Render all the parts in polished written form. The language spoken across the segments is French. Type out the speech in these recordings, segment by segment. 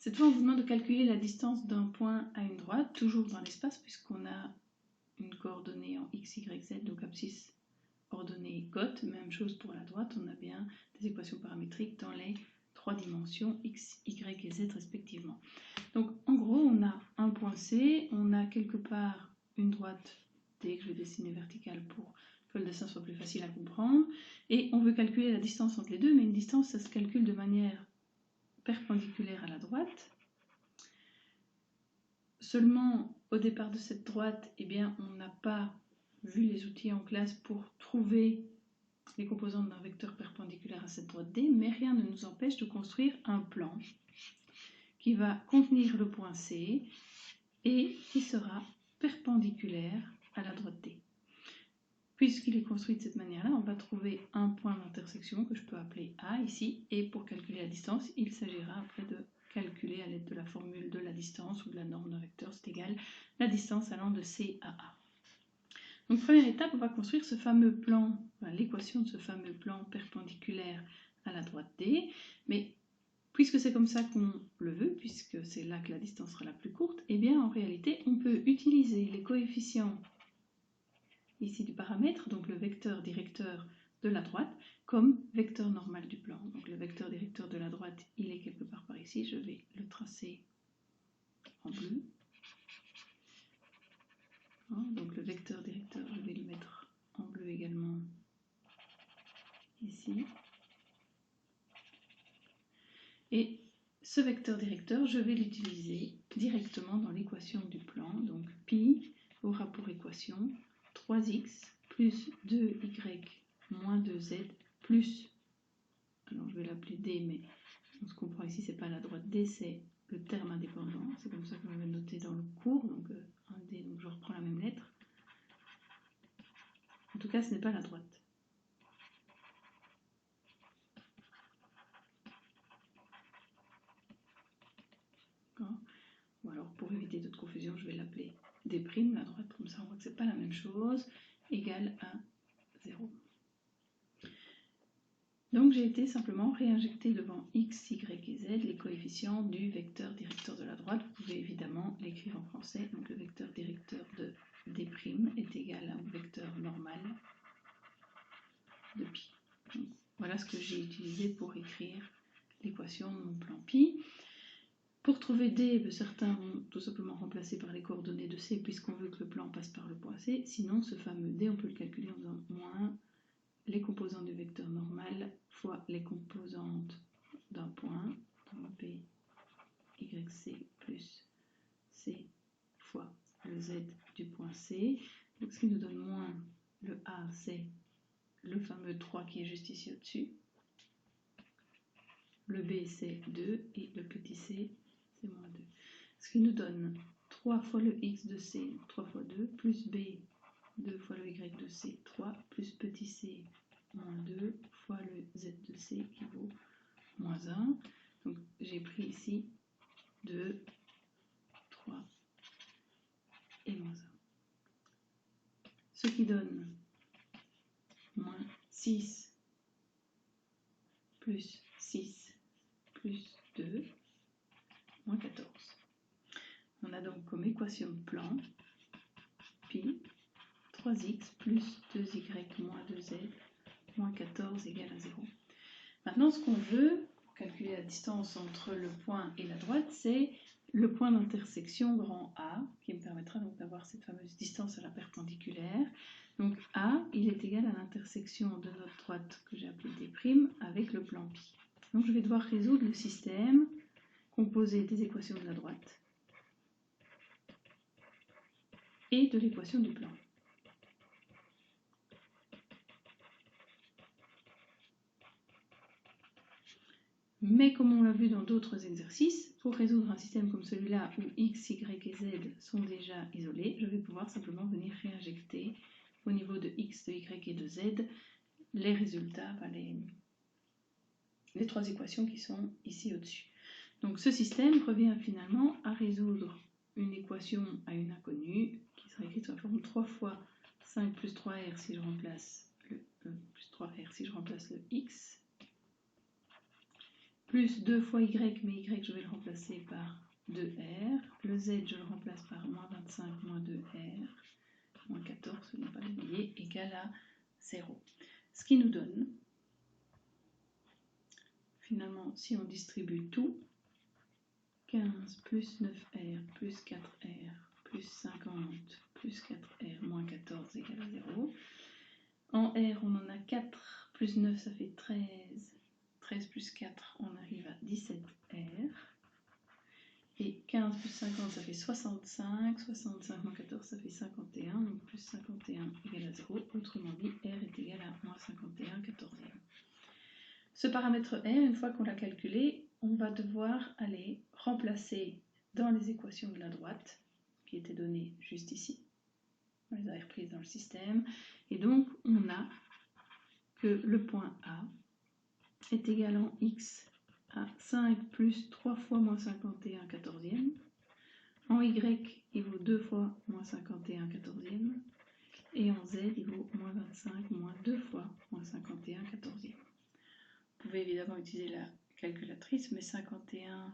Cette fois, on vous demande de calculer la distance d'un point à une droite, toujours dans l'espace, puisqu'on a une coordonnée en x, y, z, donc abscisse ordonnée cote. Même chose pour la droite, on a bien des équations paramétriques dans les 3 dimensions x, y et z respectivement. Donc en gros, on a un point C, on a quelque part une droite D que je vais dessiner verticale pour que le dessin soit plus facile à comprendre, et on veut calculer la distance entre les deux, mais une distance, ça se calcule de manière perpendiculaire à la droite. Seulement, au départ de cette droite, eh bien, on n'a pas vu les outils en classe pour trouver les composantes d'un vecteur perpendiculaire à cette droite D, mais rien ne nous empêche de construire un plan qui va contenir le point C et qui sera perpendiculaire à la droite D. Puisqu'il est construit de cette manière-là, on va trouver un point d'intersection que je peux appeler A ici, et pour calculer la distance, il s'agira après de calculer à l'aide de la formule de la distance ou de la norme d'un vecteur, c'est égal la distance allant de C à A. Donc première étape, on va construire ce fameux plan, l'équation de ce fameux plan perpendiculaire à la droite D, mais puisque c'est comme ça qu'on le veut, puisque c'est là que la distance sera la plus courte, eh bien en réalité on peut utiliser les coefficients ici du paramètre, donc le vecteur directeur de la droite, comme vecteur normal du plan. Donc le vecteur directeur de la droite, il est quelque part par ici, je vais le tracer en bleu. Donc le vecteur directeur, je vais le mettre en bleu également ici. Et ce vecteur directeur, je vais l'utiliser directement dans l'équation du plan. Donc pi aura pour équation 3x plus 2y moins 2z plus, alors je vais l'appeler d, mais on se comprend ici, c'est pas la droite d, c'est le terme indépendant. C'est comme ça que je vais noter dans le cours, donc un d, donc je reprends la même lettre. En tout cas, ce n'est pas la droite. Ou alors, pour éviter toute confusion, je vais l'appeler d', la droite, comme ça on voit que c'est pas la même chose, égale à 0. Donc j'ai été simplement réinjecter devant x, y et z les coefficients du vecteur directeur de la droite. Vous pouvez évidemment l'écrire en français. Donc le vecteur directeur de d' est égal au vecteur normal de pi. Donc, voilà ce que j'ai utilisé pour écrire l'équation de mon plan pi. Pour trouver d, certains vont tout simplement remplacer par les coordonnées de c puisqu'on veut que le plan passe par le point C. Sinon, ce fameux d, on peut le calculer en faisant moins les composantes du vecteur normal fois les composantes d'un point, donc P, Y, C plus C fois le Z du point C. Donc, ce qui nous donne moins le A, c'est le fameux 3 qui est juste ici au-dessus. Le B, c'est 2 et le petit c, c'est moins 2. Ce qui nous donne 3 fois le x de c, 3 fois 2, plus b, 2 fois le y de c, 3, plus petit c, moins 2 fois le z de c qui vaut moins 1. Donc j'ai pris ici 2, 3 et moins 1. Ce qui donne moins 6 plus 6 plus 2, moins 14. On a donc comme équation de plan pi 3x plus 2y moins 2z moins 14 égale à 0. Maintenant, ce qu'on veut pour calculer la distance entre le point et la droite, c'est le point d'intersection grand A, qui me permettra donc d'avoir cette fameuse distance à la perpendiculaire. Donc A, il est égal à l'intersection de notre droite que j'ai appelée D' avec le plan pi. Donc je vais devoir résoudre le système composé des équations de la droite et de l'équation du plan. Mais comme on l'a vu dans d'autres exercices, pour résoudre un système comme celui-là où x, y et z sont déjà isolés, je vais pouvoir simplement venir réinjecter au niveau de x, de y et de z les résultats, les 3 équations qui sont ici au-dessus. Donc ce système revient finalement à résoudre une équation à une inconnue qui serait écrite sous la forme 3 fois 5 plus 3r si je remplace le plus 3r si je remplace le x, plus 2 fois y, mais y je vais le remplacer par 2r, le z je le remplace par moins 25 moins 2r, moins 14, ne pas l'oublier, égale à 0. Ce qui nous donne, finalement, si on distribue tout, 15 plus 9r plus 4r plus 50 plus 4r moins 14 égale à 0. En R, on en a 4 plus 9, ça fait 13. 13 plus 4, on arrive à 17R. Et 15 plus 50, ça fait 65. 65 moins 14, ça fait 51. Donc plus 51 égale à 0. Autrement dit, R est égal à moins 51 quatorzième. Ce paramètre R, une fois qu'on l'a calculé, on va devoir aller remplacer dans les équations de la droite, qui étaient données juste ici. On les a reprises dans le système. Et donc, on a que le point A est égal en x à 5 plus 3 fois moins 51 quatorzième. En y, il vaut 2 fois moins 51 quatorzième. Et en z, il vaut moins 25 moins 2 fois moins 51 quatorzième. Vous pouvez évidemment utiliser la calculatrice, mais 51,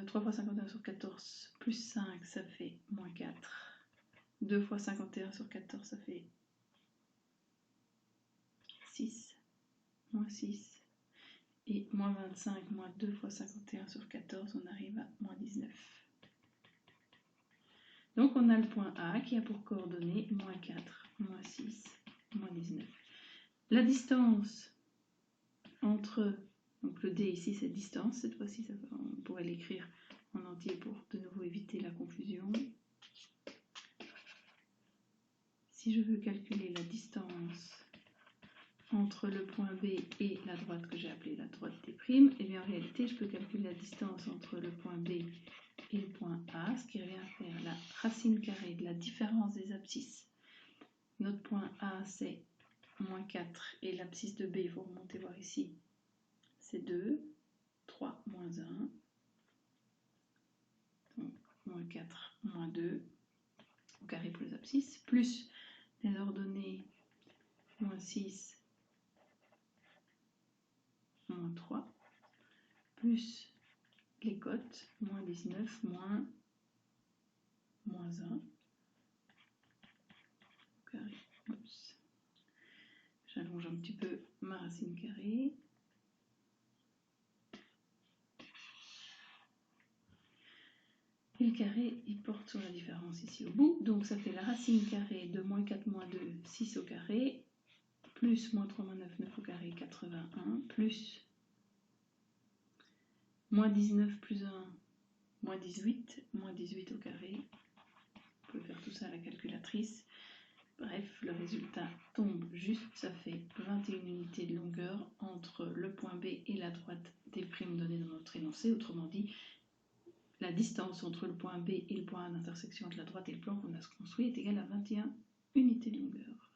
3 fois 51 sur 14 plus 5, ça fait moins 4. 2 fois 51 sur 14, ça fait 6, moins 6. Et moins 25, moins 2 fois 51 sur 14, on arrive à moins 19. Donc on a le point A qui a pour coordonnées moins 4, moins 6, moins 19. La distance entre, donc le D ici c'est distance, cette fois-ci on pourrait l'écrire en entier pour de nouveau éviter la confusion. Si je veux calculer la distance entre le point B et la droite que j'ai appelée la droite des primes, et bien en réalité je peux calculer la distance entre le point B et le point A, ce qui revient à faire la racine carrée de la différence des abscisses. Notre point A c'est moins 4 et l'abscisse de B, il faut remonter voir ici, c'est 2, 3, moins 1, donc moins 4, moins 2, au carré pour les abscisses, plus les ordonnées moins 6, moins 3, plus les cotes, moins 19, moins 1, carré. Oups. J'allonge un petit peu ma racine carrée. Et le carré, il porte sur la différence ici au bout. Donc ça fait la racine carrée de moins 4, moins 2, 6 au carré, plus moins 3, moins 9, 9 au carré, 81, plus moins 19 plus 1, moins 18 au carré. Vous pouvez faire tout ça à la calculatrice. Bref, le résultat tombe juste, ça fait 21 unités de longueur entre le point B et la droite des primes données dans notre énoncé. Autrement dit, la distance entre le point B et le point A d'intersection entre la droite et le plan qu'on a construit est égale à 21 unités de longueur.